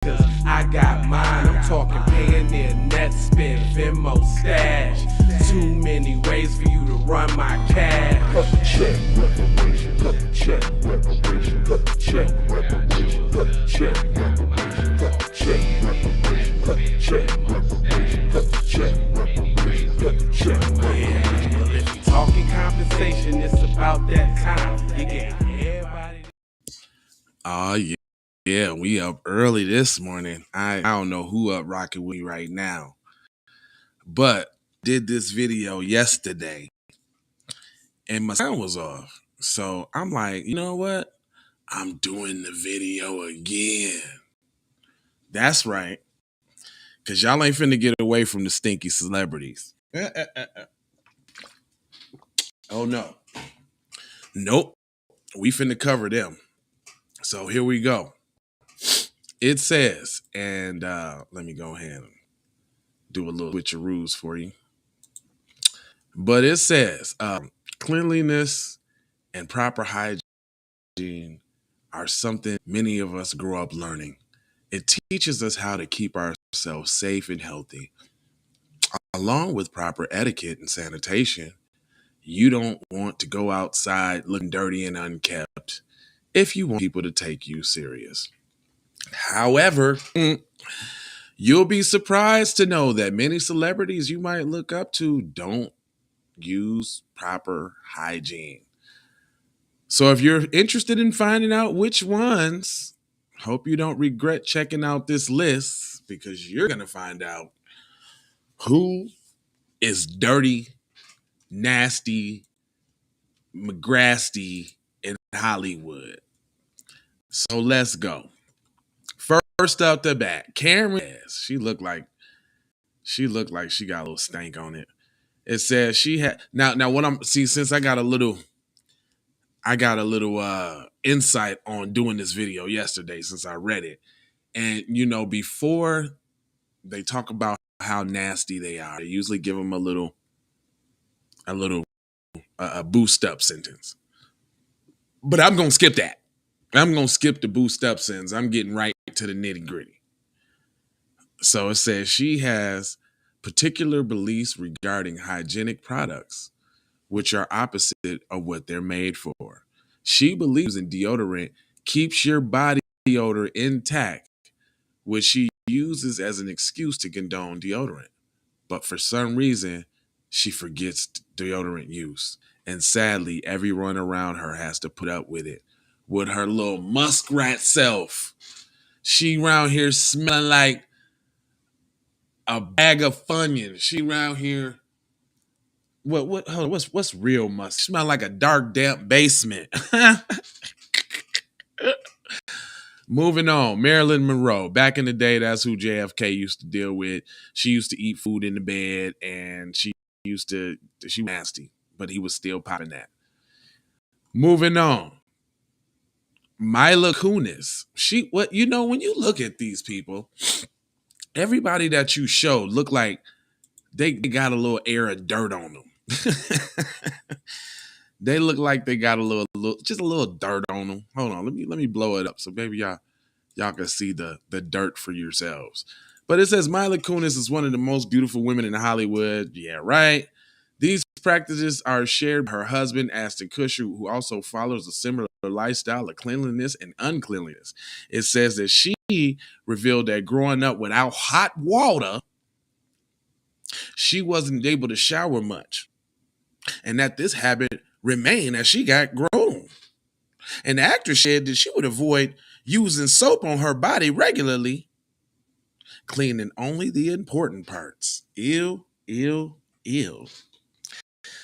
Cause I got mine. I'm talking Payoneer, Netspin, Venmo, Stash. Too many ways for you to run my cash. Check reparation, check reparation, check reparation, check reparation, check reparation, check reparation, check reparation, check. Yeah, well, if you talking compensation, it's about that time. You get everybody. Oh yeah, we up early this morning. I don't know who up rocking with me right now, but did this video yesterday and my sound was off. So I'm like, you know what? I'm doing the video again. That's right, cause y'all ain't finna get away from the stinky celebrities. Oh no, nope. We finna cover them. So here we go. It says, and let me go ahead and do a little switcheroos for you. But it says cleanliness and proper hygiene are something many of us grow up learning. It teaches us how to keep ourselves safe and healthy. Along with proper etiquette and sanitation, you don't want to go outside looking dirty and unkept if you want people to take you serious. However, you'll be surprised to know that many celebrities you might look up to don't use proper hygiene. So if you're interested in finding out which ones, hope you don't regret checking out this list, because you're going to find out who is dirty, nasty, McGrasty in Hollywood. So let's go. First out the bat, Cameron. She looked like she got a little stank on it. It says she had now what I'm see since I got a little insight on doing this video yesterday since I read it. And you know, before they talk about how nasty they are, they usually give them a little boost up sentence. But I'm gonna skip that. I'm gonna skip the boost up sentence. I'm getting right to the nitty gritty. So it says she has particular beliefs regarding hygienic products, which are opposite of what they're made for. She believes in deodorant keeps your body odor intact, which she uses as an excuse to condone deodorant. But for some reason, she forgets deodorant use. And sadly, everyone around her has to put up with it. With her little muskrat self. She around here smelling like a bag of Funyuns. She around here. What's real musk? Smell like a dark, damp basement. Moving on, Marilyn Monroe. Back in the day, that's who JFK used to deal with. She used to eat food in the bed, and she was nasty, but he was still popping that. Moving on, Mila Kunis. When you look at these people, everybody that you show look like they got a little air of dirt on them. They look like they got just a little dirt on them. Hold on, let me blow it up so maybe y'all can see the dirt for yourselves. But it says Mila Kunis is one of the most beautiful women in Hollywood. Yeah, right. These practices are shared by her husband, Ashton Kutcher, who also follows a similar lifestyle of cleanliness and uncleanliness. It says that she revealed that growing up without hot water, she wasn't able to shower much, and that this habit remained as she got grown. And the actress said that she would avoid using soap on her body regularly, cleaning only the important parts. Ew, ew, ew.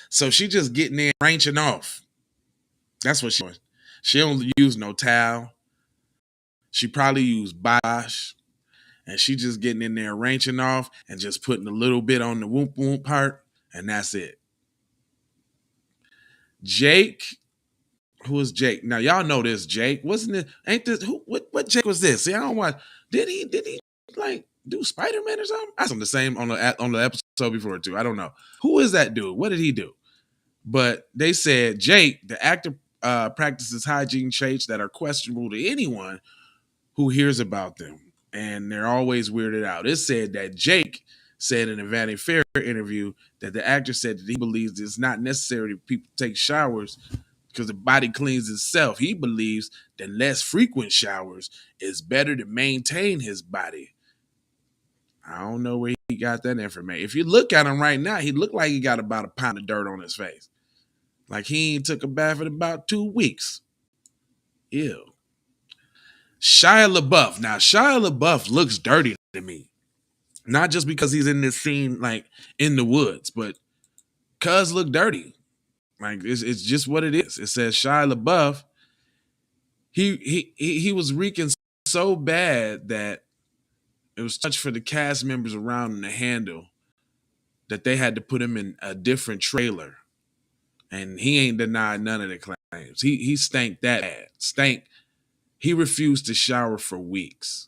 So she just getting there ranching off. That's what she doing. She don't use no towel. She probably used Bosch. And she just getting in there ranching off and just putting a little bit on the whoop whoop part. And that's it. Jake. Who is Jake? Now y'all know this Jake. Wasn't it? Ain't this what Jake was this? See, I don't watch. Did he like do Spider-Man or something? I saw the same on the episode before too. I don't know. Who is that dude? What did he do? But they said Jake, the actor, practices hygiene traits that are questionable to anyone who hears about them. and they're always weirded out. It said that Jake said in a Vanity Fair interview that the actor said that he believes it's not necessary for people to take showers because the body cleans itself. He believes that less frequent showers is better to maintain his body. I don't know where he got that information. If you look at him right now, he looked like he got about a pound of dirt on his face. Like he ain't took a bath in about 2 weeks. Ew. Shia LaBeouf. Now, Shia LaBeouf looks dirty to me. Not just because he's in this scene, like, in the woods, but cuz look dirty. Like, it's just what it is. It says Shia LaBeouf, he was reeking so bad that it was too much for the cast members around him to handle, that they had to put him in a different trailer. And he ain't denied none of the claims. He stank that bad. Stank. He refused to shower for weeks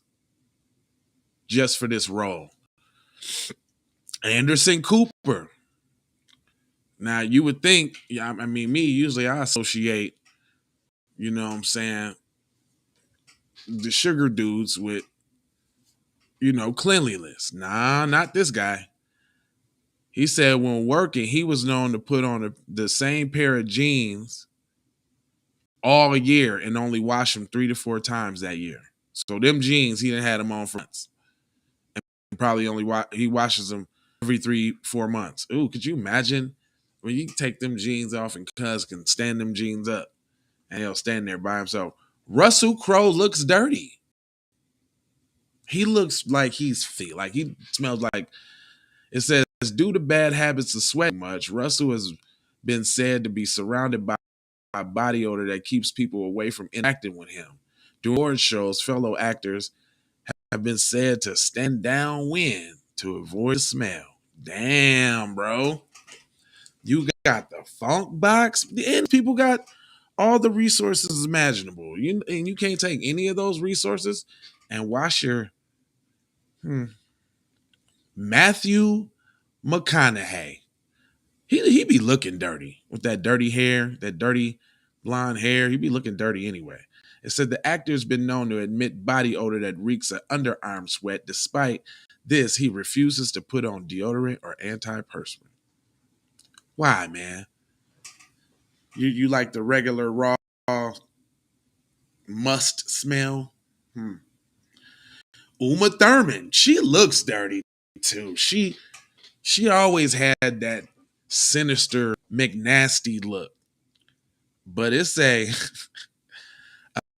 just for this role. Anderson Cooper. Now, you would think, I mean, me, usually I associate, you know what I'm saying, the sugar dudes with, you know, cleanliness. Nah, not this guy. He said when working, he was known to put on the same pair of jeans all year and only wash them 3 to 4 times that year. So them jeans, he done had them on for months. And probably he washes them every 3-4 months. Ooh, could you imagine when you take them jeans off and cuz can stand them jeans up and he'll stand there by himself. Russell Crowe looks dirty. He looks like he's filthy. Like he smells like, it says, due to bad habits of sweating much, Russell has been said to be surrounded by a body odor that keeps people away from interacting with him. During award shows, fellow actors have been said to stand downwind to avoid the smell. Damn, bro. You got the funk box, and people got all the resources imaginable. And you can't take any of those resources and wash your Matthew McConaughey. He be looking dirty with that dirty hair, that dirty blonde hair. He be looking dirty anyway. It said the actor's been known to admit body odor that reeks of underarm sweat. Despite this, he refuses to put on deodorant or antiperspirant. Why, man? You like the regular raw must smell? Uma Thurman, she looks dirty too. She always had that sinister McNasty look. But it's a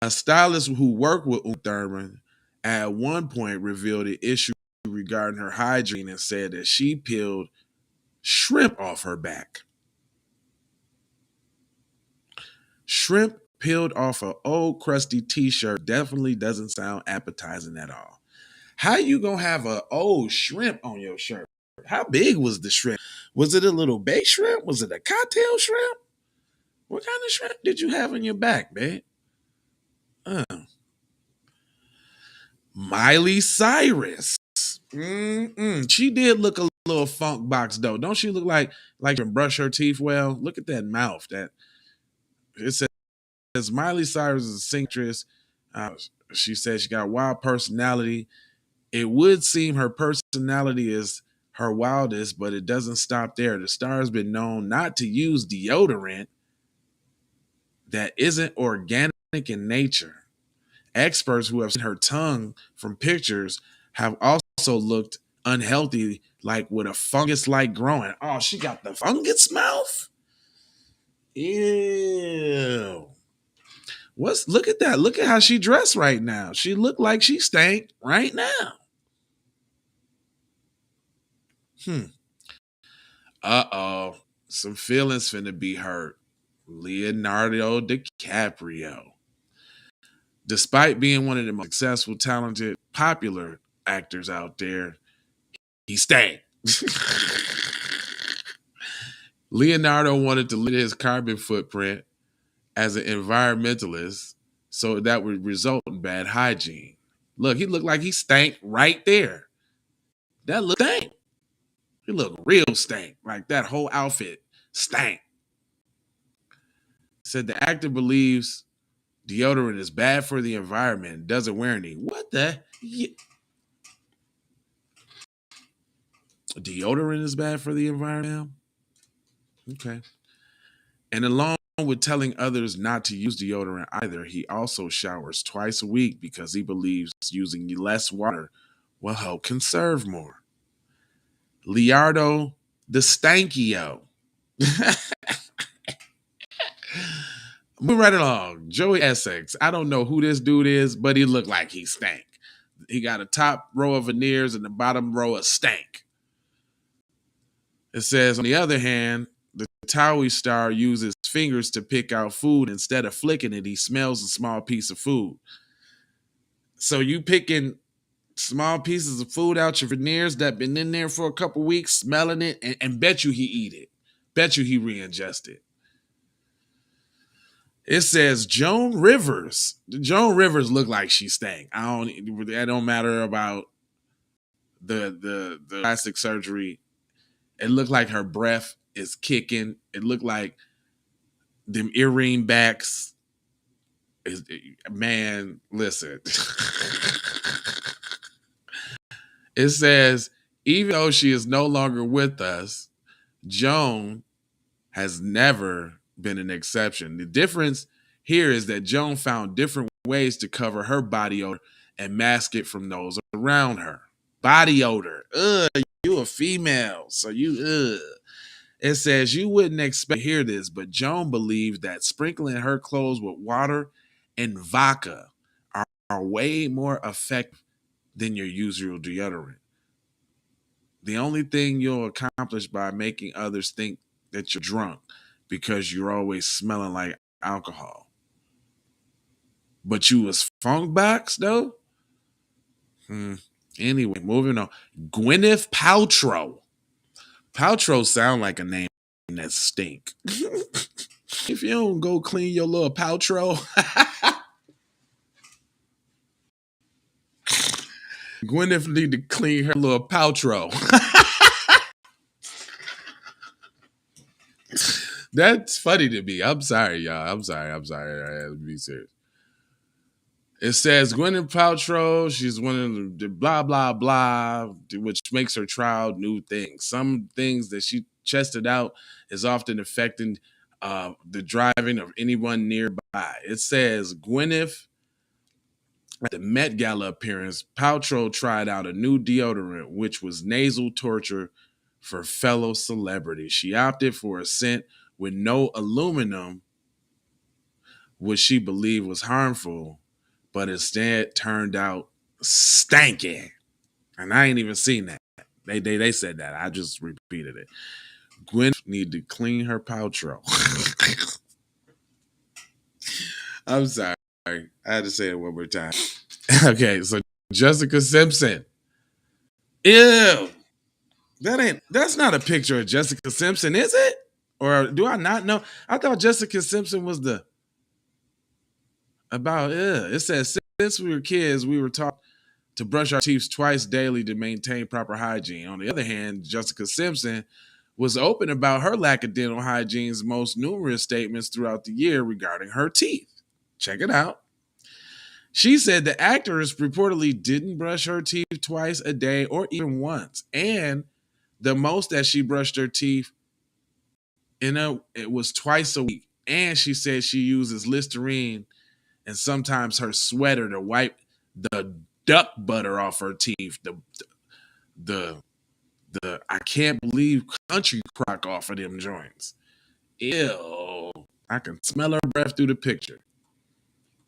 stylist who worked with Uma Thurman at one point revealed the issue regarding her hygiene and said that she peeled shrimp off her back. Shrimp peeled off an old crusty t-shirt definitely doesn't sound appetizing at all. How you gonna have an old shrimp on your shirt? How big was the shrimp? Was it a little baked shrimp? Was it a cocktail shrimp? What kind of shrimp did you have in your back, babe? Miley Cyrus. She did look a little funk box though. Don't she look like she can brush her teeth well? Look at that mouth. That it says Miley Cyrus is a singstress. She said she got a wild personality. It would seem her personality is her wildest, but it doesn't stop there. The star has been known not to use deodorant that isn't organic in nature. Experts who have seen her tongue from pictures have also looked unhealthy, like with a fungus-like growing. Oh, she got the fungus mouth? Ew. Look at that. Look at how she dressed right now. She looked like she stank right now. Uh-oh. Some feelings finna be hurt. Leonardo DiCaprio. Despite being one of the most successful, talented, popular actors out there, he stank. Leonardo wanted to limit his carbon footprint as an environmentalist so that would result in bad hygiene. Look, he looked like he stank right there. That looked stank. He looked real stank. Like that whole outfit stank. Said the actor believes deodorant is bad for the environment and doesn't wear any. What the? Deodorant is bad for the environment. Okay. And along with telling others not to use deodorant either, he also showers twice a week because he believes using less water will help conserve more. Leonardo the Stankio. Moving right along. Joey Essex. I don't know who this dude is, but he looked like he stank. He got a top row of veneers and the bottom row of stank. It says, on the other hand, the Towie star uses fingers to pick out food. Instead of flicking it, he smells a small piece of food. So you picking small pieces of food out your veneers that been in there for a couple weeks, smelling it, and bet you he eat it. Bet you he re-ingest it. It says Joan Rivers. Joan Rivers looked like she stank. It don't matter about the plastic surgery. It looked like her breath is kicking. It looked like them earring backs. Man, listen. It says, even though she is no longer with us, Joan has never been an exception. The difference here is that Joan found different ways to cover her body odor and mask it from those around her. Body odor. You a female, so you, It says you wouldn't expect to hear this, but Joan believes that sprinkling her clothes with water and vodka are way more effective than your usual deodorant. The only thing you'll accomplish by making others think that you're drunk because you're always smelling like alcohol. But you was funk box though? Anyway, moving on. Gwyneth Paltrow. Paltrow sound like a name that stink. If you don't go clean your little Paltrow. Gwyneth need to clean her little Paltrow. That's funny to me. I'm sorry, y'all. I'm sorry. I have to be serious. It says Gwyneth Paltrow, she's one of the blah, blah, blah, which makes her try out new things. Some things that she chested out is often affecting the driving of anyone nearby. It says Gwyneth, at the Met Gala appearance, Paltrow tried out a new deodorant, which was nasal torture for fellow celebrities. She opted for a scent with no aluminum, which she believed was harmful, but instead turned out stanky. And I ain't even seen that. They said that. I just repeated it. Gwen need to clean her Paltrow. I'm sorry. I had to say it one more time. Okay, so Jessica Simpson. Ew. That's not a picture of Jessica Simpson, is it? Or do I not know? I thought Jessica Simpson was it says, since we were kids, we were taught to brush our teeth twice daily to maintain proper hygiene. On the other hand, Jessica Simpson was open about her lack of dental hygiene's most numerous statements throughout the year regarding her teeth. Check it out. She said the actress reportedly didn't brush her teeth twice a day or even once. And the most that she brushed her teeth, it was twice a week. And she said she uses Listerine and sometimes her sweater to wipe the duck butter off her teeth. The I can't believe country crock off of them joints. Ew. I can smell her breath through the picture.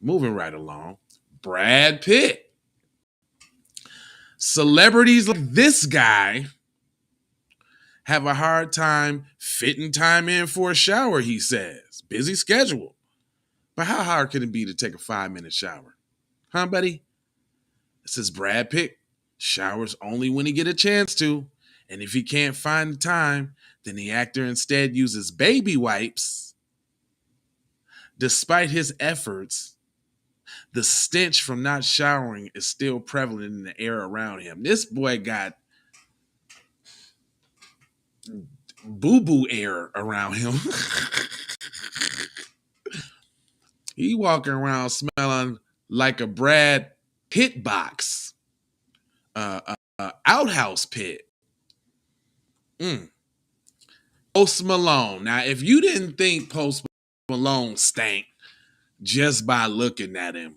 Moving right along. Brad Pitt. Celebrities like this guy have a hard time fitting time in for a shower, he says. Busy schedule. But how hard can it be to take a 5-minute shower? Huh, buddy? It says Brad Pitt showers only when he get a chance to. And if he can't find the time, then the actor instead uses baby wipes. Despite his efforts, the stench from not showering is still prevalent in the air around him. This boy got boo-boo air around him. He walking around smelling like a Brad Pitt box, outhouse pit. Mm. Post Malone. Now, if you didn't think Post Malone stank just by looking at him,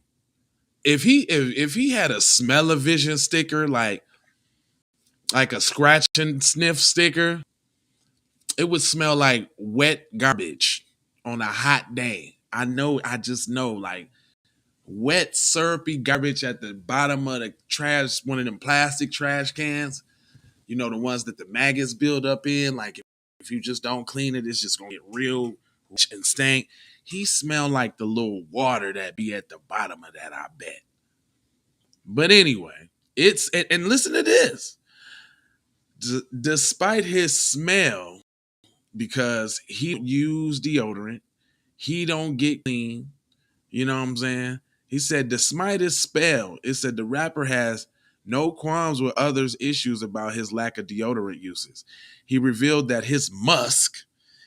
if he had a smell-o-vision sticker, like a scratch and sniff sticker, it would smell like wet garbage on a hot day. I just know, like wet, syrupy garbage at the bottom of the trash, one of them plastic trash cans. You know, the ones that the maggots build up in. Like if you just don't clean it, it's just gonna get real rich and stank. He smelled like the little water that be at the bottom of that, I bet. But anyway, and listen to this. Despite his smell, because he use deodorant, he don't get clean. You know what I'm saying? He said, despite his spell, it said the rapper has no qualms with others' issues about his lack of deodorant uses. He revealed that his musk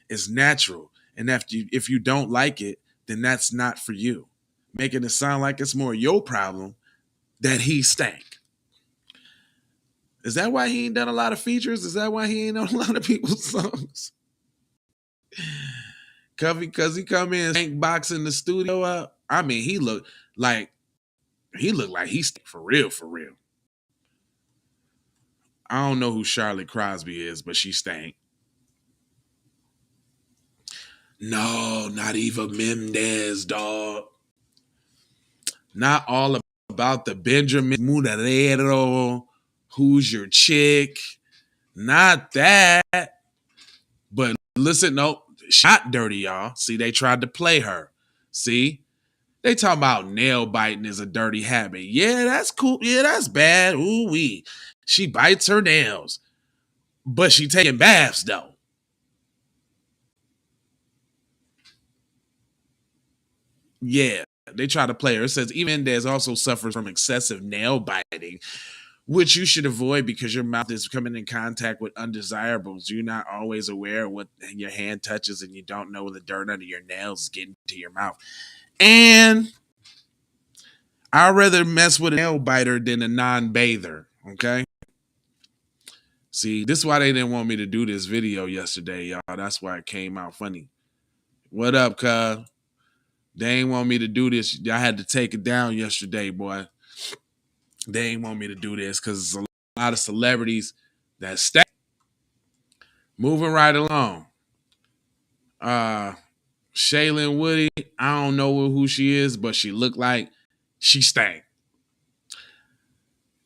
is natural, and if you don't like it, then that's not for you, making it sound like it's more your problem that he stank. Is that why he ain't done a lot of features? Is that why he ain't on a lot of people's songs? Because he come in stank boxing the studio up. I mean, he looked like he stank for real, for real. I don't know who Charlotte Crosby is, but she stank. No, not Eva Mendes, dog. Not all about the Benjamin Mudadero. Who's your chick? Not that. But listen, no, she's not dirty, y'all. See, they tried to play her. See? They talking about nail biting is a dirty habit. Yeah, that's cool. Yeah, that's bad. Ooh wee. She bites her nails. But she taking baths, though. Yeah, they try to play her. It says even Mendez also suffers from excessive nail biting, which you should avoid because your mouth is coming in contact with undesirables. You're not always aware of what your hand touches, and you don't know when the dirt under your nails is getting to your mouth. And I'd rather mess with a nail biter than a non-bather, okay? See, this is why they didn't want me to do this video yesterday, y'all. That's why it came out funny. What up, cuz? They ain't want me to do this. I had to take it down yesterday, boy. They ain't want me to do this because there's a lot of celebrities that stay. Moving right along. Shailene Woodley, I don't know who she is, but she looked like she stank.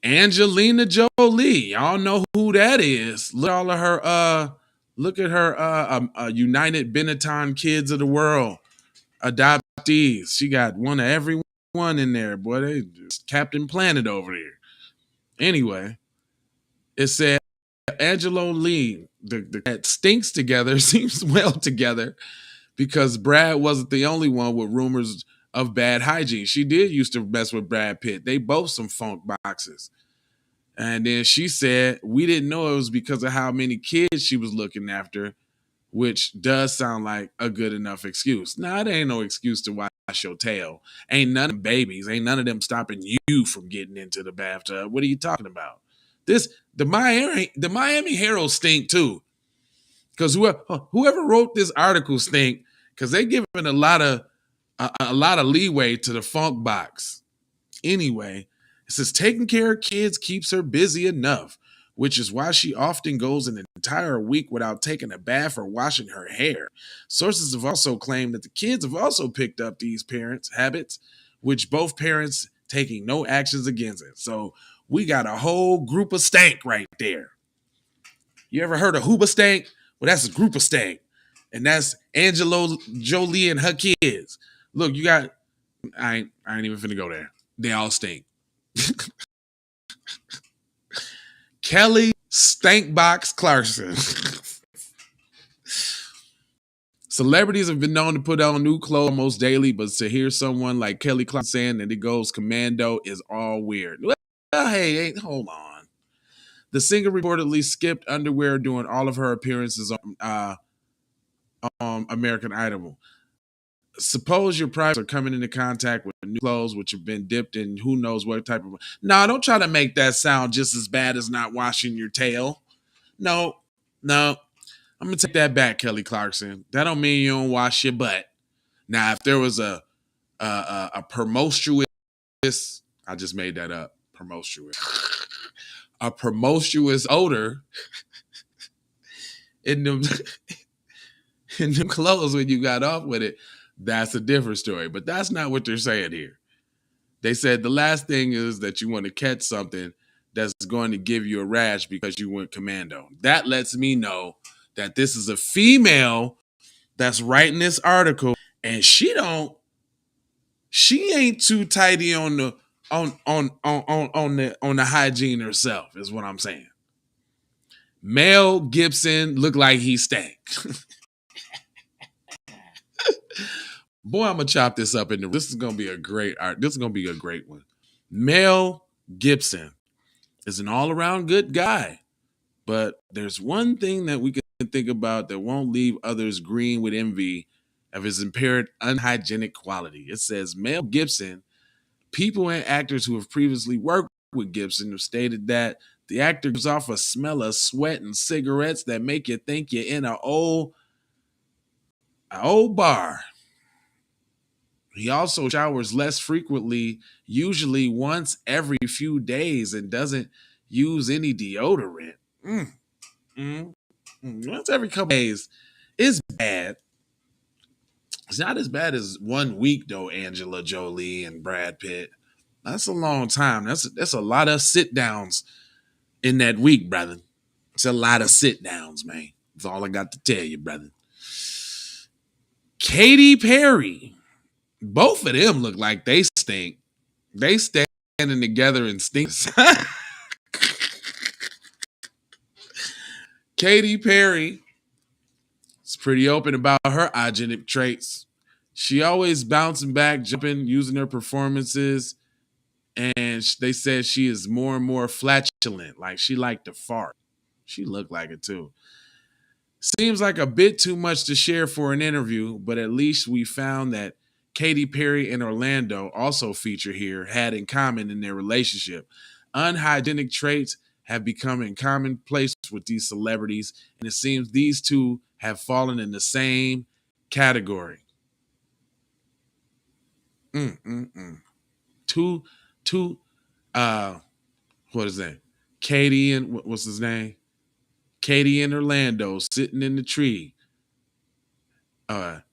Angelina Jolie, y'all know who that is. Look at all of her United Benetton kids of the world, adoptees. She got one of every one in there, boy. They just Captain Planet over there. Anyway, it said Angelo Lee, that stinks together, seems well together, because Brad wasn't the only one with rumors of bad hygiene. She did used to mess with Brad Pitt. They both some funk boxes. And then she said, we didn't know it was because of how many kids she was looking after, which does sound like a good enough excuse. Nah, it ain't no excuse to wash your tail. Ain't none of them babies. Ain't none of them stopping you from getting into the bathtub. What are you talking about? The Miami Herald stink too. Because whoever wrote this article stink, because they giving a lot of leeway to the funk box. Anyway, it says taking care of kids keeps her busy enough, which is why she often goes an entire week without taking a bath or washing her hair. Sources have also claimed that the kids have also picked up these parents' habits, which both parents taking no actions against it. So we got a whole group of stank right there. You ever heard of Hooba stank? Well, that's a group of stank. And that's Angelo Jolie and her kids. Look, you got, I ain't even finna go there. They all stink. Kelly Stankbox Clarkson. Celebrities have been known to put on new clothes almost daily, but to hear someone like Kelly Clarkson saying that it goes commando is all weird. Well, hey, hold on. The singer reportedly skipped underwear during all of her appearances on American Idol. Suppose your privates are coming into contact with new clothes which have been dipped in who knows what type of... Don't try to make that sound just as bad as not washing your tail. No, No, I'm gonna take that back, Kelly Clarkson. That don't mean you don't wash your butt. Now, if there was a promiscuous, I just made that up, promiscuous, a promiscuous odor in them in them clothes when you got off with it, that's a different story. But that's not what they're saying here. They said the last thing is that you want to catch something that's going to give you a rash because you went commando. That lets me know that this is a female that's writing this article, and she ain't too tidy on the on the hygiene herself, is what I'm saying. Mel Gibson looked like he stank. Boy, I'm gonna chop this up into. This is gonna be a great art. This is gonna be a great one. Mel Gibson is an all-around good guy, but there's one thing that we can think about that won't leave others green with envy of his impaired unhygienic quality. It says Mel Gibson. People and actors who have previously worked with Gibson have stated that the actor gives off a smell of sweat and cigarettes that make you think you're in an old bar. He also showers less frequently, usually once every few days, and doesn't use any deodorant. Once every couple days is bad. It's not as bad as 1 week, though, Angela Jolie and Brad Pitt. That's a long time. That's a lot of sit-downs in that week, brother. It's a lot of sit-downs, man. That's all I got to tell you, brother. Katy Perry. Both of them look like they stink. They standing together and stink. Katy Perry is pretty open about her hygienic traits. She always bouncing back, jumping, using her performances. And they said she is more and more flatulent. Like she liked to fart. She looked like it too. Seems like a bit too much to share for an interview, but at least we found that Katy Perry and Orlando, also featured here, had in common in their relationship. Unhygienic traits have become in commonplace with these celebrities, and it seems these two have fallen in the same category. Two, what is that? Katie and what's his name? Katie and Orlando sitting in the tree. Funking.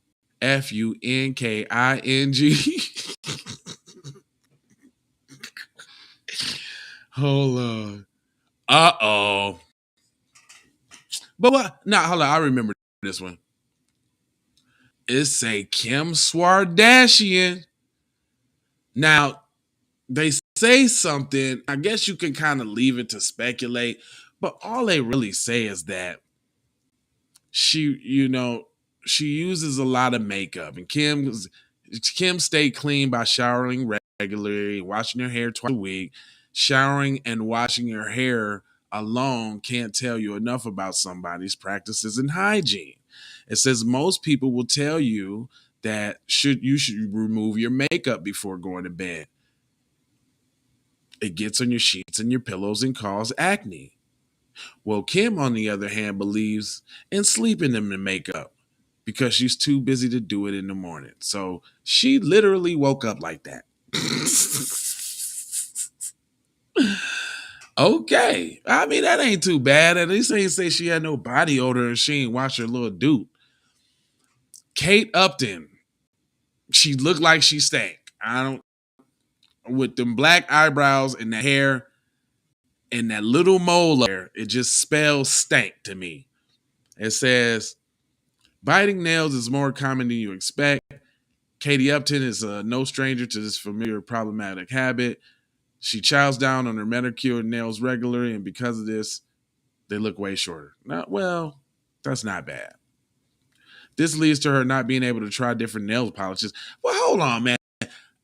Hold on. Uh-oh. But what? Nah, hold on. I remember this one. It's a Kim Swardashian. Now, they say something. I guess you can kind of leave it to speculate, but all they really say is that she uses a lot of makeup, and Kim stayed clean by showering regularly, washing her hair twice a week. Showering and washing her hair alone can't tell you enough about somebody's practices in hygiene. It says most people will tell you that you should remove your makeup before going to bed. It gets on your sheets and your pillows and causes acne. Well, Kim, on the other hand, believes in sleeping in the makeup because she's too busy to do it in the morning. So she literally woke up like that. Okay. I mean, that ain't too bad. At least they ain't say she had no body odor and she ain't wash her little dude. Kate Upton. She looked like she stank. With them black eyebrows and the hair and that little mole there, it just spells stank to me. It says, biting nails is more common than you expect. Katie Upton is no stranger to this familiar problematic habit. She chows down on her manicured nails regularly, and because of this, they look way shorter. Well, that's not bad. This leads to her not being able to try different nail polishes. Well, hold on, man.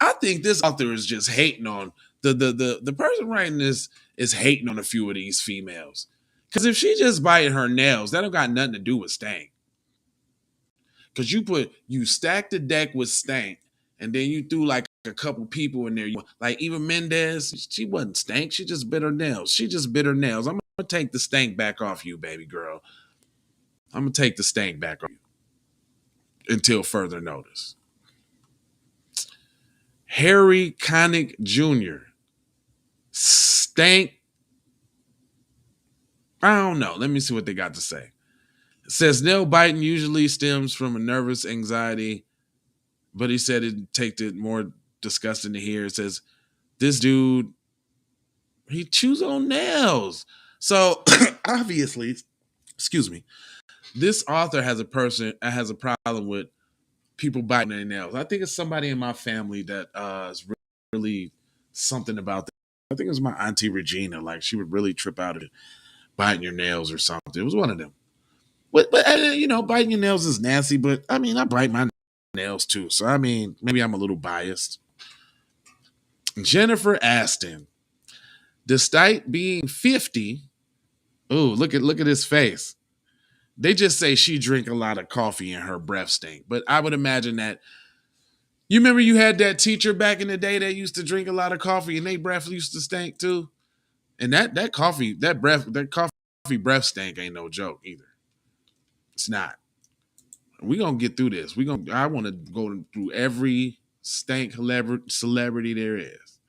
I think this author is just hating on the person writing this is hating on a few of these females. Because if she just biting her nails, that don't got nothing to do with stank. Because you stack the deck with stank, and then you threw like a couple people in there. Like Eva Mendes, she wasn't stank. She just bit her nails. I'm going to take the stank back off you, baby girl. I'm gonna take the stank back on you until further notice. Harry Connick Jr. Stank. I don't know. Let me see what they got to say. It says nail biting usually stems from a nervous anxiety, but he said it'd take it more disgusting to hear. It says this dude, he chews on nails. So obviously, excuse me, this author has a problem with people biting their nails. I think it's somebody in my family that is really something about that. I think it was my auntie Regina. Like she would really trip out at biting your nails or something. It was one of them. But you know, biting your nails is nasty. But I mean, I bite my nails too. So I mean, maybe I'm a little biased. Jennifer Aston, despite being 50, ooh, look at his face. They just say she drink a lot of coffee and her breath stink. But I would imagine that you remember you had that teacher back in the day that used to drink a lot of coffee and they breath used to stink too. And that coffee breath stink ain't no joke either. It's not. We gonna get through this. I want to go through every stank celebrity there is.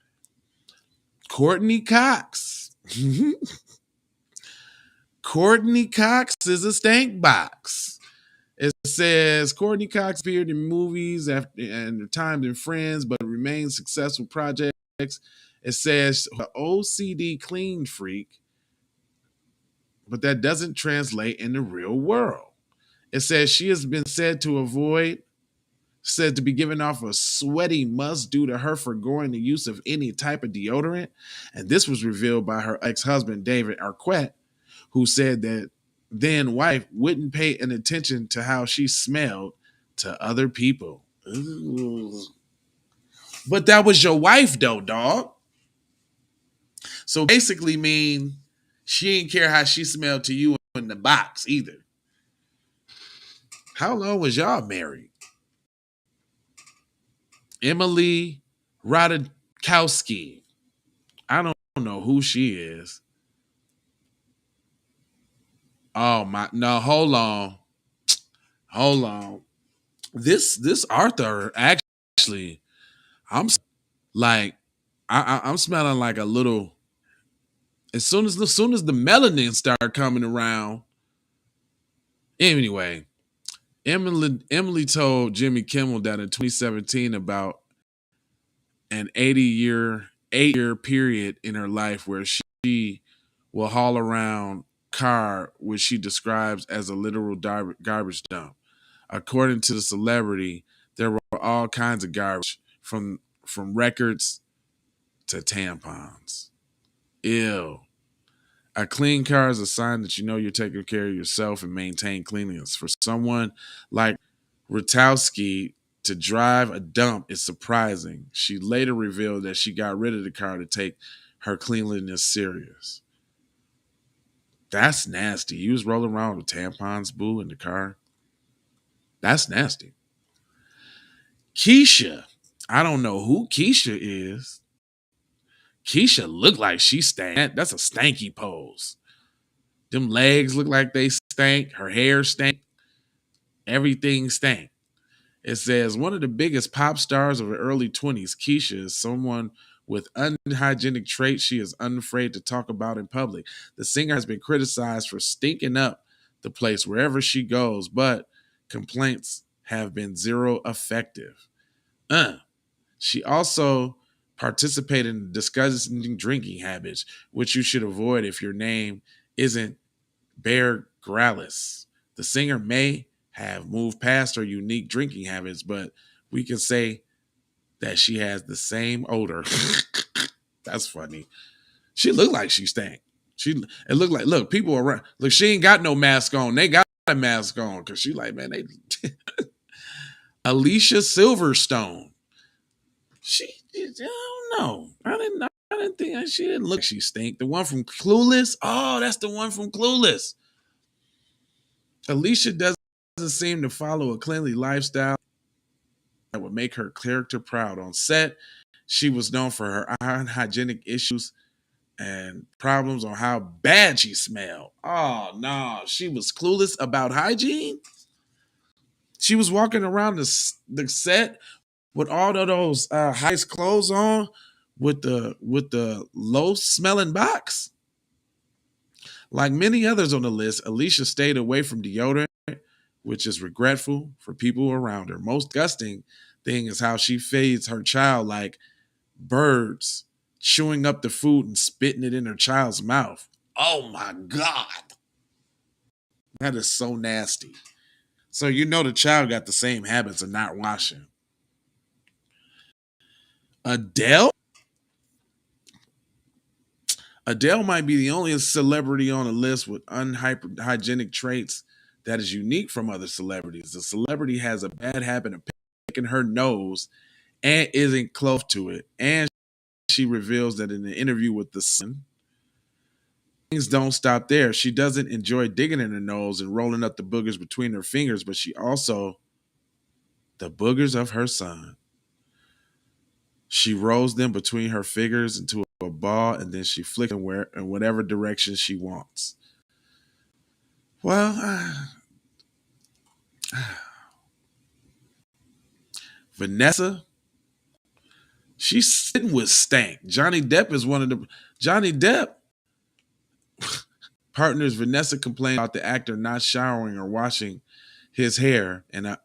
Courtney Cox. Courtney Cox is a stank box. It says Courtney Cox appeared in movies and timed in Friends, but remains successful projects. It says OCD clean freak, but that doesn't translate in the real world. It says she has been said to be given off a sweaty must due to her foregoing the use of any type of deodorant. And this was revealed by her ex-husband, David Arquette, who said that then wife wouldn't pay an attention to how she smelled to other people. Ooh. But that was your wife though, dog. So basically mean she didn't care how she smelled to you in the box either. How long was y'all married? Emily Ratajkowski. I don't know who she is. Oh my, no, hold on. This Arthur actually, I'm like, I'm smelling like a little. As soon as the melanin start coming around. Anyway, Emily told Jimmy Kimmel that in 2017 about an 8-year period in her life where she will haul around car, which she describes as a literal garbage dump. According to the celebrity, there were all kinds of garbage from records to tampons. Ew. A clean car is a sign that you know you're taking care of yourself and maintain cleanliness. For someone like Rutowski to drive a dump is surprising. She later revealed that she got rid of the car to take her cleanliness serious. That's nasty. You was rolling around with tampons, boo, in the car. That's nasty. Keisha. I don't know who Keisha is. Keisha looked like she stank. That's a stanky pose. Them legs look like they stank. Her hair stank. Everything stank. It says one of the biggest pop stars of her early 20s, Keisha, is someone with unhygienic traits she is unafraid to talk about in public. The singer has been criticized for stinking up the place wherever she goes, but complaints have been zero effective. She also participated in disgusting drinking habits, which you should avoid if your name isn't Bear Grylls. The singer may have moved past her unique drinking habits, but we can say that she has the same odor. That's funny. She looked like she stank. It looked like, look, people around. Look, she ain't got no mask on. They got a mask on because she like, man, they. Alicia Silverstone. I don't know. I didn't think she didn't look. She stink. The one from Clueless. Oh, that's the one from Clueless. Alicia doesn't seem to follow a cleanly lifestyle that would make her character proud. On set, she was known for her unhygienic issues and problems on how bad she smelled. Oh no, she was clueless about hygiene. She was walking around the set with all of those high clothes on, with the low smelling box. Like many others on the list, Alicia stayed away from deodorant, which is regretful for people around her. Most disgusting thing is how she feeds her child like birds, chewing up the food and spitting it in her child's mouth. Oh my God. That is so nasty. So you know the child got the same habits of not washing. Adele? Adele might be the only celebrity on the list with unhygienic traits that is unique from other celebrities. The celebrity has a bad habit of picking her nose and isn't close to it. And she reveals that in an interview with The Sun, things don't stop there. She doesn't enjoy digging in her nose and rolling up the boogers between her fingers, but she also, the boogers of her son. She rolls them between her fingers into a ball and then she flicks them in whatever direction she wants. Well, Vanessa, she's sitting with stank. Johnny Depp is one of the Johnny Depp partners. Vanessa complained about the actor not showering or washing his hair. And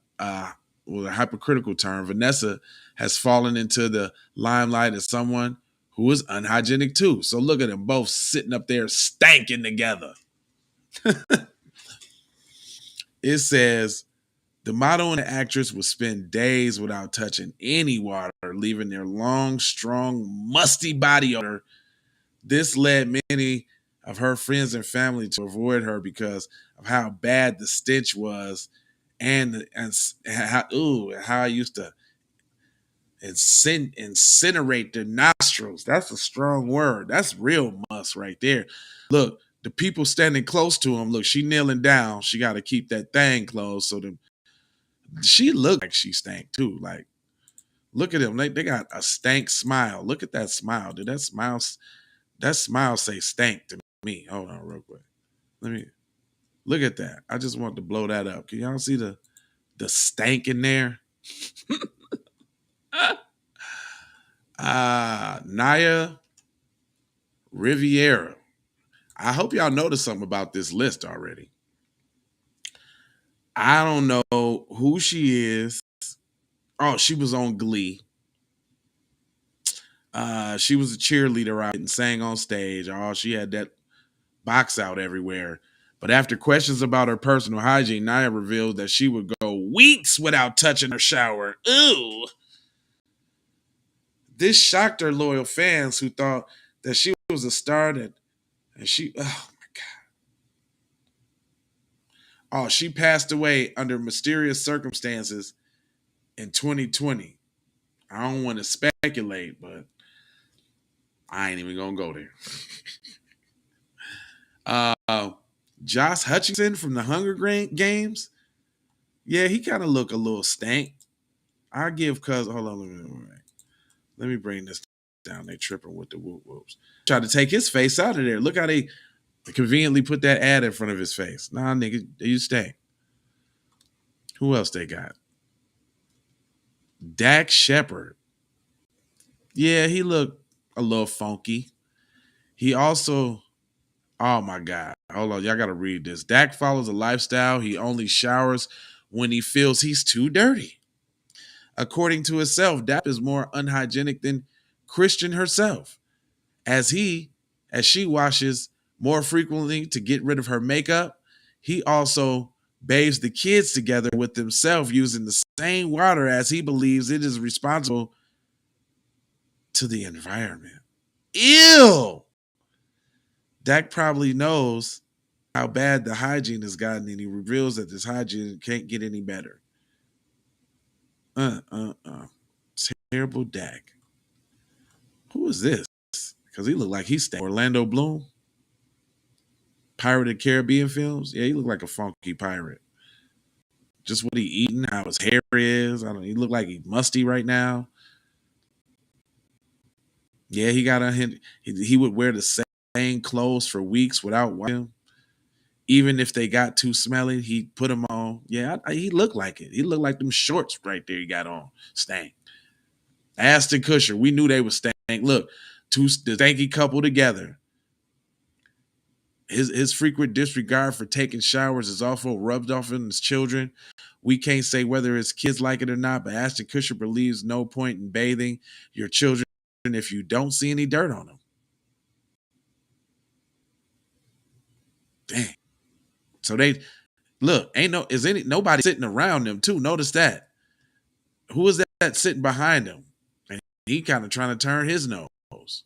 with a hypocritical term, Vanessa has fallen into the limelight as someone who is unhygienic too. So look at them both sitting up there stanking together. It says the model and the actress would spend days without touching any water, leaving their long, strong, musty body odor. This led many of her friends and family to avoid her because of how bad the stench was, and how I used to incinerate their nostrils. That's a strong word. That's real must right there. Look, the people standing close to him. Look, she kneeling down. She got to keep that thing closed. So she looked like she stank too. Like, look at them. They got a stank smile. Look at that smile. Did that smile say stank to me? Hold on real quick. Let me look at that. I just want to blow that up. Can y'all see the stank in there? Naya Riviera. I hope y'all noticed something about this list already. I don't know who she is. Oh, she was on Glee. She was a cheerleader, right, and sang on stage. Oh, she had that box out everywhere. But after questions about her personal hygiene, Naya revealed that she would go weeks without touching her shower. Ooh. This shocked her loyal fans who thought that she was a star and she, oh my God. Oh, she passed away under mysterious circumstances in 2020. I don't want to speculate, but I ain't even gonna go there. Josh Hutcherson from the Hunger Games. Yeah, he kind of look a little stank. I give cousin. Hold on, let me bring this down. They tripping with the whoop whoops. Try to take his face out of there. Look how they conveniently put that ad in front of his face. Nah, nigga, you stay. Who else they got? Dak Shepard. Yeah, he looked a little funky. He also, oh my God. Hold on, y'all got to read this. Dak follows a lifestyle. He only showers when he feels he's too dirty. According to himself, Dak is more unhygienic than Christian herself, as she washes more frequently to get rid of her makeup. He also bathes the kids together with himself using the same water, as he believes it is responsible to the environment. Ew! Dak probably knows how bad the hygiene has gotten, and he reveals that this hygiene can't get any better. Terrible Dak. Who is this? Because he looked like he's Orlando Bloom. Pirate of the Caribbean films. Yeah, he looked like a funky pirate. Just what he eating, how his hair is. I don't know. He look like he's musty right now. Yeah, he got on him. He would wear the same clothes for weeks without washing them. Even if they got too smelly, he put them on. Yeah, he looked like it. He looked like them shorts right there he got on. Stank. Ashton Kutcher, we knew they were stank. Look, the stanky couple together. His frequent disregard for taking showers is also rubbed off on his children. We can't say whether his kids like it or not, but Ashton Kutcher believes no point in bathing your children if you don't see any dirt on them. Dang. So they look, nobody sitting around them too. Notice that. Who is that sitting behind him? And he kind of trying to turn his nose.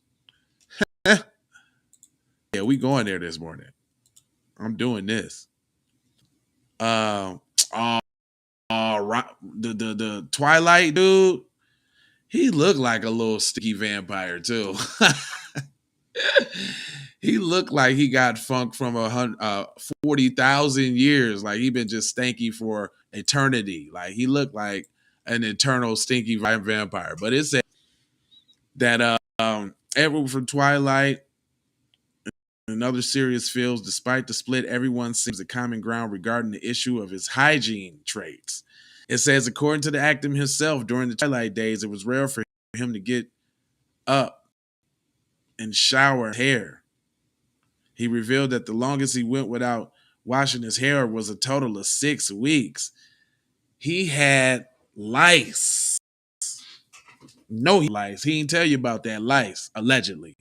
Yeah, we going there this morning. I'm doing this. Uh, uh, the Twilight dude, he looked like a little sticky vampire too. He looked like he got funk from 40,000 years. Like he been just stanky for eternity. Like he looked like an eternal stinky vampire. But it said that everyone from Twilight and other serious fields, despite the split, everyone seems a common ground regarding the issue of his hygiene traits. It says, according to the actor himself, during the Twilight days, it was rare for him to get up and shower hair. He revealed that the longest he went without washing his hair was a total of 6 weeks. He had lice. No lice. He didn't tell you about that lice, allegedly.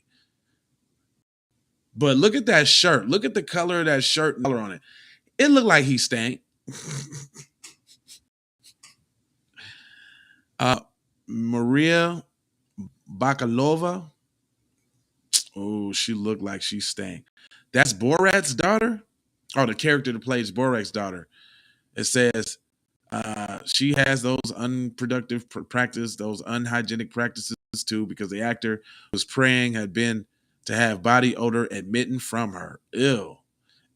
But look at that shirt. Look at the color of that shirt and color on it. It looked like he stank. Maria Bakalova. Oh, she looked like she stank. That's Borat's daughter? Oh, the character that plays Borat's daughter. It says she has those unproductive practices, those unhygienic practices too, because the actor was praying had been to have body odor emitting from her. Ew.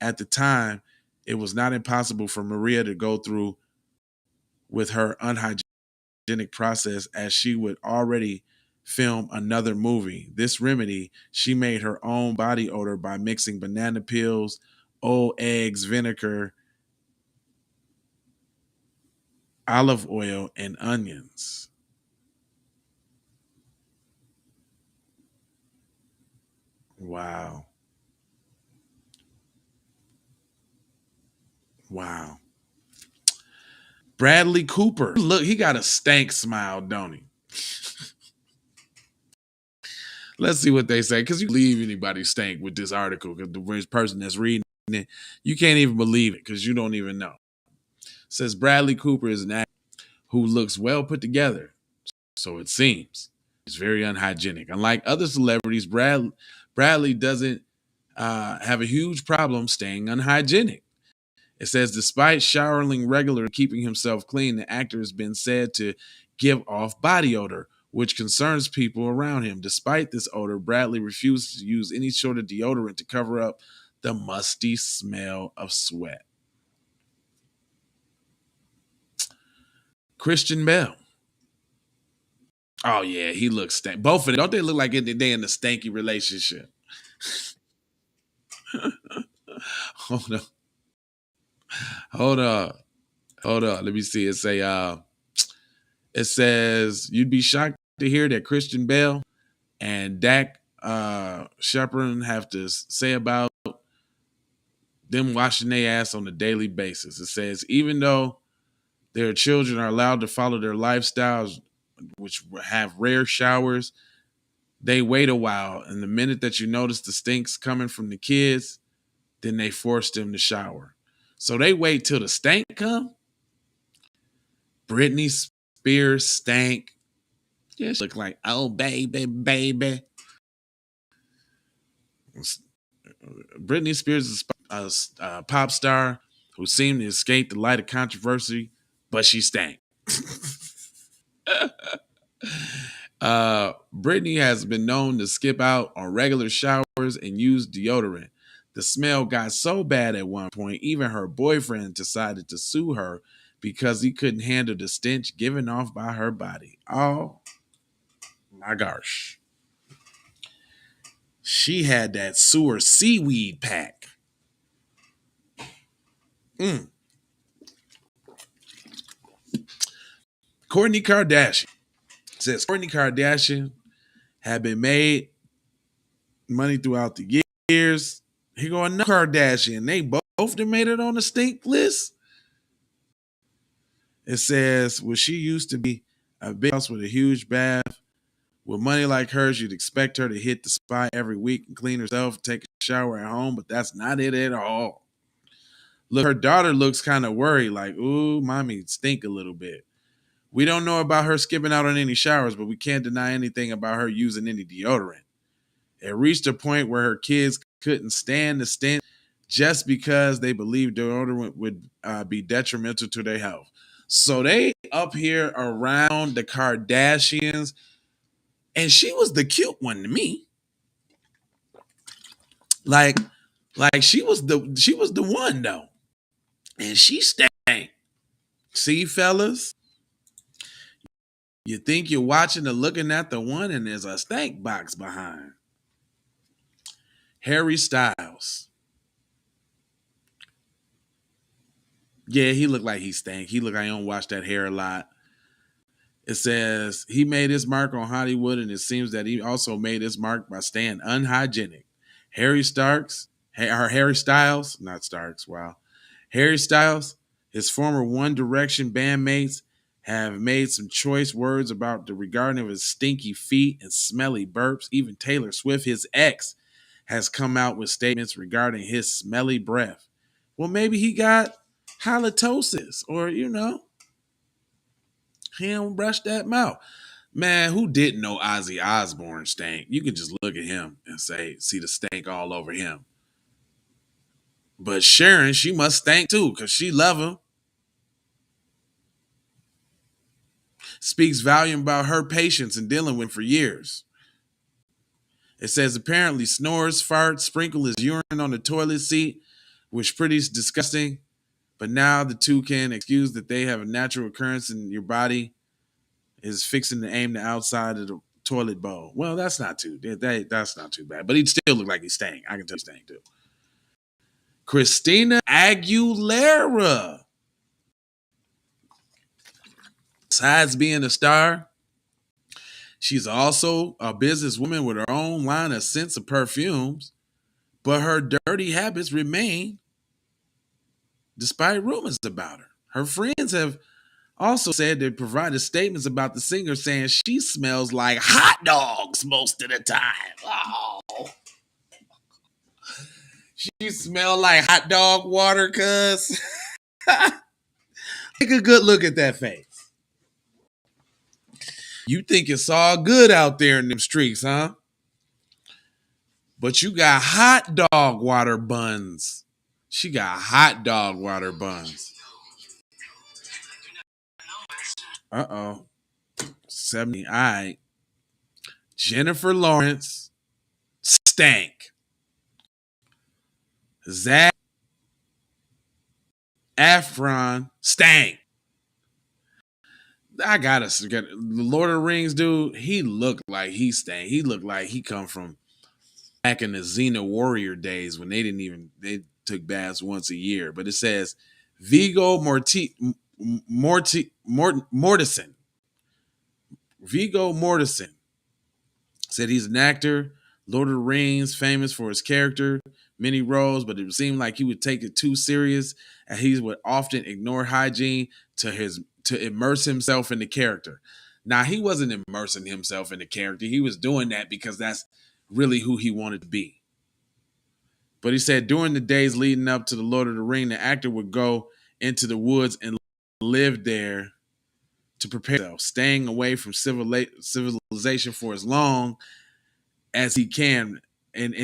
At the time, it was not impossible for Maria to go through with her unhygienic process as she would already film another movie. This remedy, she made her own body odor by mixing banana peels, old eggs, vinegar, olive oil, and onions. Wow. Wow. Bradley Cooper. Look, he got a stank smile, don't he? Let's see what they say, because you leave anybody stank with this article, because the person that's reading it, you can't even believe it because you don't even know. It says Bradley Cooper is an actor who looks well put together, so it seems. He's very unhygienic. Unlike other celebrities, Bradley doesn't have a huge problem staying unhygienic. It says, despite showering regularly and keeping himself clean, the actor has been said to give off body odor, which concerns people around him. Despite this odor, Bradley refuses to use any sort of deodorant to cover up the musty smell of sweat. Christian Bale. Oh, yeah, he looks stank. Both of them, don't they look like they in a stanky relationship? Hold on. Hold on. Let me see. It says you'd be shocked to hear that Christian Bale and Dak Shepard have to say about them washing their ass on a daily basis. It says even though their children are allowed to follow their lifestyles, which have rare showers, they wait a while, and the minute that you notice the stinks coming from the kids, then they force them to shower. So they wait till the stank come. Britney Spears stank. Yeah, she look like, oh, baby. Britney Spears is a pop star who seemed to escape the light of controversy, but she stank. Britney has been known to skip out on regular showers and use deodorant. The smell got so bad at one point, even her boyfriend decided to sue her because he couldn't handle the stench given off by her body. Oh my gosh. She had that sewer seaweed pack. Kourtney Kardashian says Kourtney Kardashian had been made money throughout the years. Here go another Kardashian. They both made it on the stink list. It says, well, she used to be a big house with a huge bath. With money like hers, you'd expect her to hit the spot every week and clean herself, take a shower at home, but that's not it at all. Look, her daughter looks kind of worried, like, ooh, mommy stink a little bit. We don't know about her skipping out on any showers, but we can't deny anything about her using any deodorant. It reached a point where her kids couldn't stand the stench just because they believed deodorant would be detrimental to their health. So they up here around the Kardashians, and she was the cute one to me. Like she was the one though, and she stank. See, fellas, you think you're watching or looking at the one, and there's a stank box behind. Harry Styles. Yeah, he looked like he stank. He looked like he don't wash that hair a lot. It says he made his mark on Hollywood, and it seems that he also made his mark by staying unhygienic. Harry Styles, not Starks, wow. Harry Styles, his former One Direction bandmates have made some choice words about the regarding of his stinky feet and smelly burps. Even Taylor Swift, his ex, has come out with statements regarding his smelly breath. Well, maybe he got halitosis, or he don't brush that mouth. Man, who didn't know Ozzy Osbourne stank? You can just look at him and see the stank all over him. But Sharon, she must stank too, because she love him. Speaks volume about her patience and dealing with for years. It says apparently snores, farts, sprinkle his urine on the toilet seat, which pretty disgusting. But now the two can excuse that they have a natural occurrence in your body is fixing to aim the outside of the toilet bowl. Well, that's not too bad. But he'd still look like he stank. I can tell he stank too. Christina Aguilera. Besides being a star, she's also a businesswoman with her own line of scents of perfumes, but her dirty habits remain despite rumors about her. Her friends have also said they provided statements about the singer saying she smells like hot dogs most of the time. Oh. She smell like hot dog water, cuz. Take a good look at that face. You think it's all good out there in them streets, huh? But you got hot dog water buns. She got hot dog water buns. Uh-oh. 70. All right. Jennifer Lawrence stank. Zac Efron stank. I gotta get the Lord of the Rings dude. He looked like he stank. He looked like he come from back in the Xena Warrior days when they took baths once a year. But it says Viggo Mortensen. Viggo Mortensen said he's an actor, Lord of the Rings, famous for his character, many roles, but it seemed like he would take it too serious, and he would often ignore hygiene to immerse himself in the character. Now, he wasn't immersing himself in the character. He was doing that because that's really who he wanted to be. But he said during the days leading up to the Lord of the Ring, the actor would go into the woods and live there to prepare himself, staying away from civilization for as long as he can. And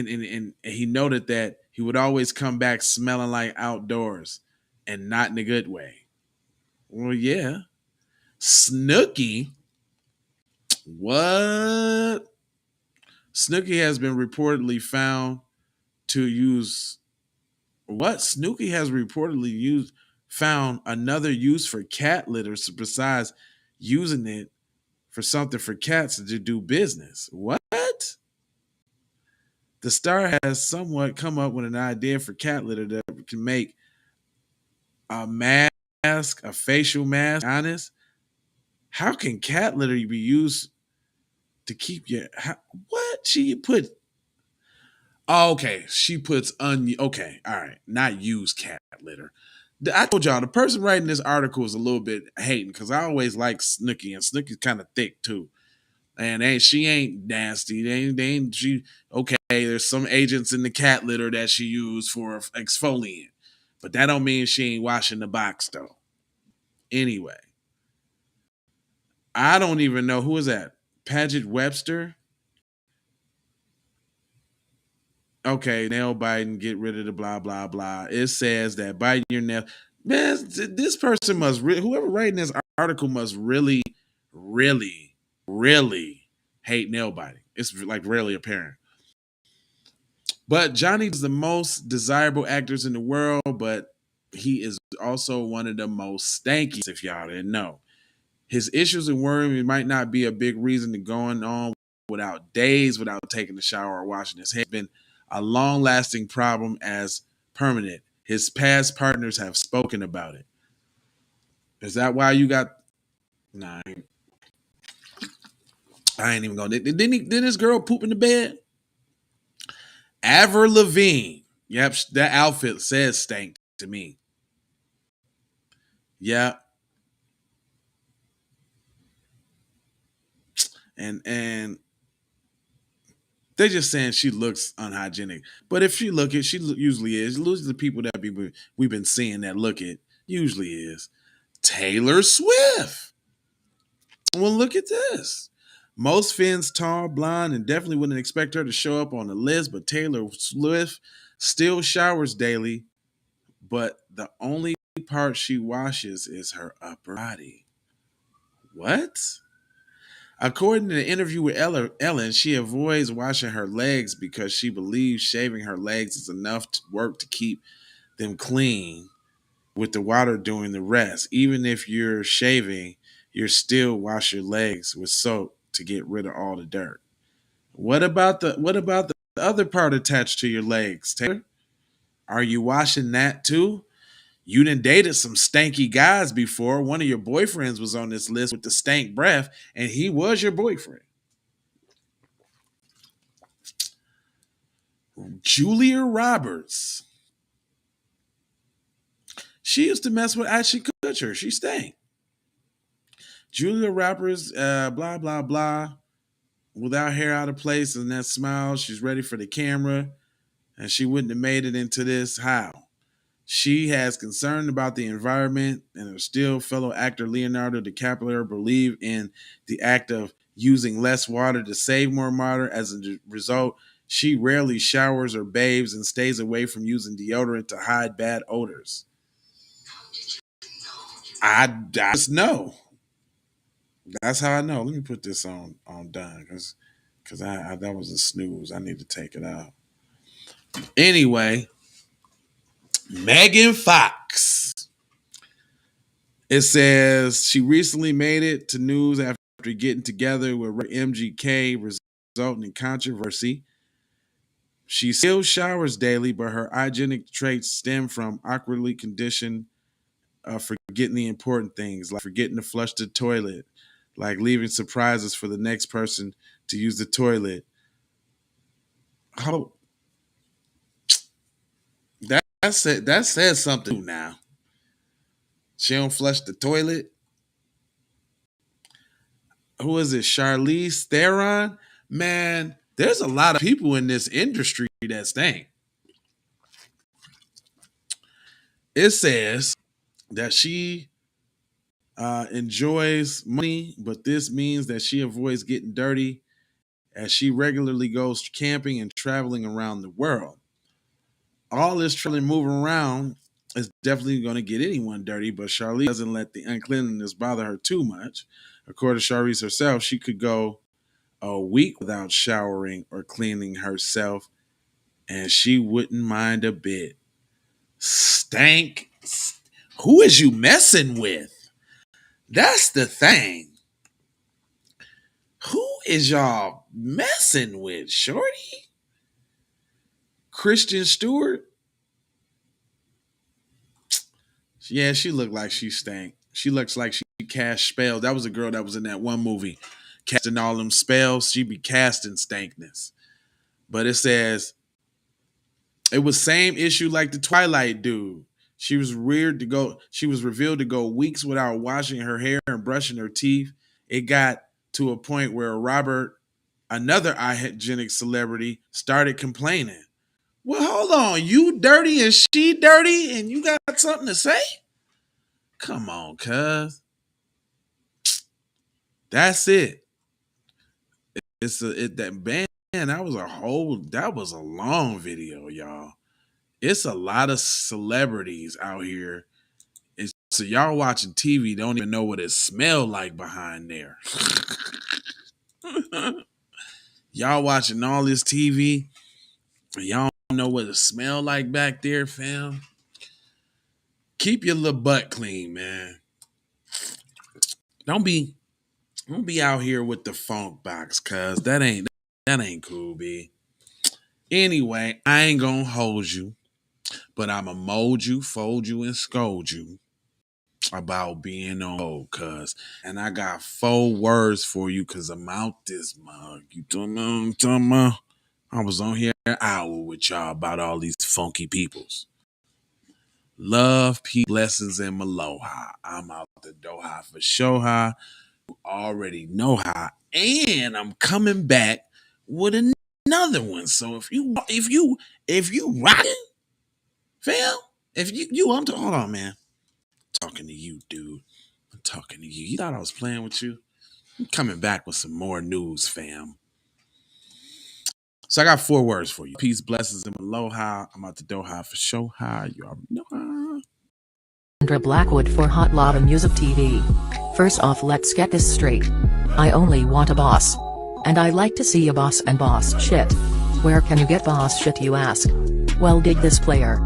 he noted that he would always come back smelling like outdoors and not in a good way. Well, yeah. Snooki. What? Snooki has been reportedly found to use what? Snooki has reportedly found another use for cat litter besides using it for something for cats to do business. What? The star has somewhat come up with an idea for cat litter that can make a mask, a facial mask. Honest, how can cat litter be used to keep your what she put? Oh, okay, she puts okay, all right, not use cat litter. I told y'all the person writing this article is a little bit hating because I always like Snooki, and Snooki's kind of thick too. And she ain't nasty. They ain't she okay. There's some agents in the cat litter that she used for exfoliant, but that don't mean she ain't washing the box though. Anyway, I don't even know who is that. Paget Webster. Okay, nail biting, get rid of the blah blah blah. It says that biting your nail. Man, this person must whoever writing this article must really, really, really hate nail biting. It's like rarely apparent. But Johnny's the most desirable actors in the world, but he is also one of the most stanky, if y'all didn't know. His issues and worrying might not be a big reason to going on without days without taking a shower or washing his hair. It's been a long-lasting problem as permanent. His past partners have spoken about it. Is that why you got? Nah, I ain't even going. Didn't this girl poop in the bed? Avril Lavigne. Yep, that outfit says stank to me. Yep. And they're just saying she looks unhygienic. But if she look it, she usually is. Usually the people that we've been seeing that look it usually is Taylor Swift. Well, look at this. Most Finns tall, blonde, and definitely wouldn't expect her to show up on the list, but Taylor Swift still showers daily, but the only part she washes is her upper body. What? According to the interview with Ellen, she avoids washing her legs because she believes shaving her legs is enough work to keep them clean, with the water doing the rest. Even if you're shaving, you still wash your legs with soap to get rid of all the dirt. What about the other part attached to your legs, Taylor? Are you washing that too? You done dated some stanky guys before. One of your boyfriends was on this list with the stank breath, and he was your boyfriend. Julia Roberts. She used to mess with Ashton Kutcher. She stank. Julia Roberts, blah, blah, blah. Without hair out of place and that smile, she's ready for the camera, and she wouldn't have made it into this. How? She has concern about the environment, and her still fellow actor Leonardo DiCaprio believe in the act of using less water to save more water. As a result, she rarely showers or bathes and stays away from using deodorant to hide bad odors. I just know. That's how I know. Let me put this on done because I that was a snooze. I need to take it out. Anyway, Megan Fox. It says she recently made it to news after getting together with MGK, resulting in controversy. She still showers daily, but her hygienic traits stem from awkwardly conditioned forgetting the important things, like forgetting to flush the toilet, like leaving surprises for the next person to use the toilet. Oh, that says something now. She don't flush the toilet. Who is it? Charlize Theron? Man, there's a lot of people in this industry that stink. It says that she enjoys money, but this means that she avoids getting dirty as she regularly goes camping and traveling around the world. All this traveling, moving around is definitely going to get anyone dirty, but Charlize doesn't let the uncleanliness bother her too much. According to Charlize herself, she could go a week without showering or cleaning herself, and she wouldn't mind a bit. Stank. Who is you messing with? That's the thing. Who is y'all messing with, shorty? Kristen Stewart. Yeah, she looked like she stank. She looks like she cast spells. That was a girl that was in that one movie, casting all them spells. She be casting stankness. But it says it was same issue like the Twilight dude. She was revealed to go weeks without washing her hair and brushing her teeth. It got to a point where Robert, another hygienic celebrity, started complaining. Well, hold on. You dirty and she dirty and you got something to say? Come on, cuz. That's it. That band, that was a long video, y'all. It's a lot of celebrities out here. So y'all watching TV don't even know what it smelled like behind there. Y'all watching all this TV, and y'all don't know what it smelled like back there, fam. Keep your little butt clean, man. Don't be out here with the funk box, cuz that ain't cool, B. Anyway, I ain't gonna hold you, but I'ma mold you, fold you, and scold you about being on hold, cuz. And I got 4 words for you, cuz I'm out this mug. You don't know what I'm talking about? I was on here an hour with y'all about all these funky peoples. Love, peace, blessings, and aloha. I'm out the doha for Shoha. You already know how. And I'm coming back with another one. So if you rocking, fam, hold on, man. I'm talking to you, dude. I'm talking to you. You thought I was playing with you? I'm coming back with some more news, fam. So I got 4 words for you. Peace, blessings, and aloha. I'm out the doha for Shoha. You already know how. Sandra Blackwood for Hot Lava Music TV. First off, let's get this straight. I only want a boss. And I like to see a boss and boss shit. Where can you get boss shit, you ask? Well, dig this player.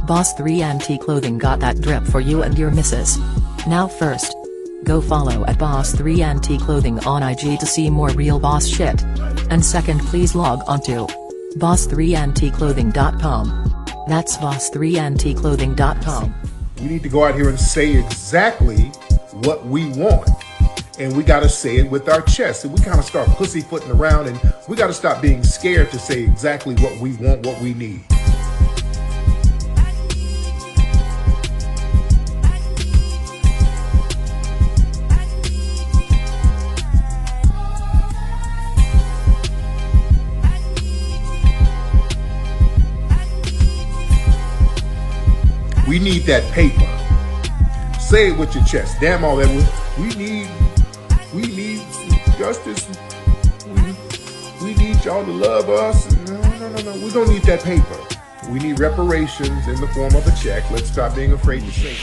Boss 3 Anti Clothing got that drip for you and your missus. Now first, go follow at Boss 3 Anti Clothing on IG to see more real boss shit. And second, please log on to boss3anticlothing.com. That's boss3anticlothing.com. We need to go out here and say exactly what we want. And we got to say it with our chest. And we kind of start pussyfooting around, and we got to stop being scared to say exactly what we want, what we need. We need that paper. Say it with your chest. Damn all that. We need justice. We need y'all to love us. No. We don't need that paper. We need reparations in the form of a check. Let's stop being afraid to say it.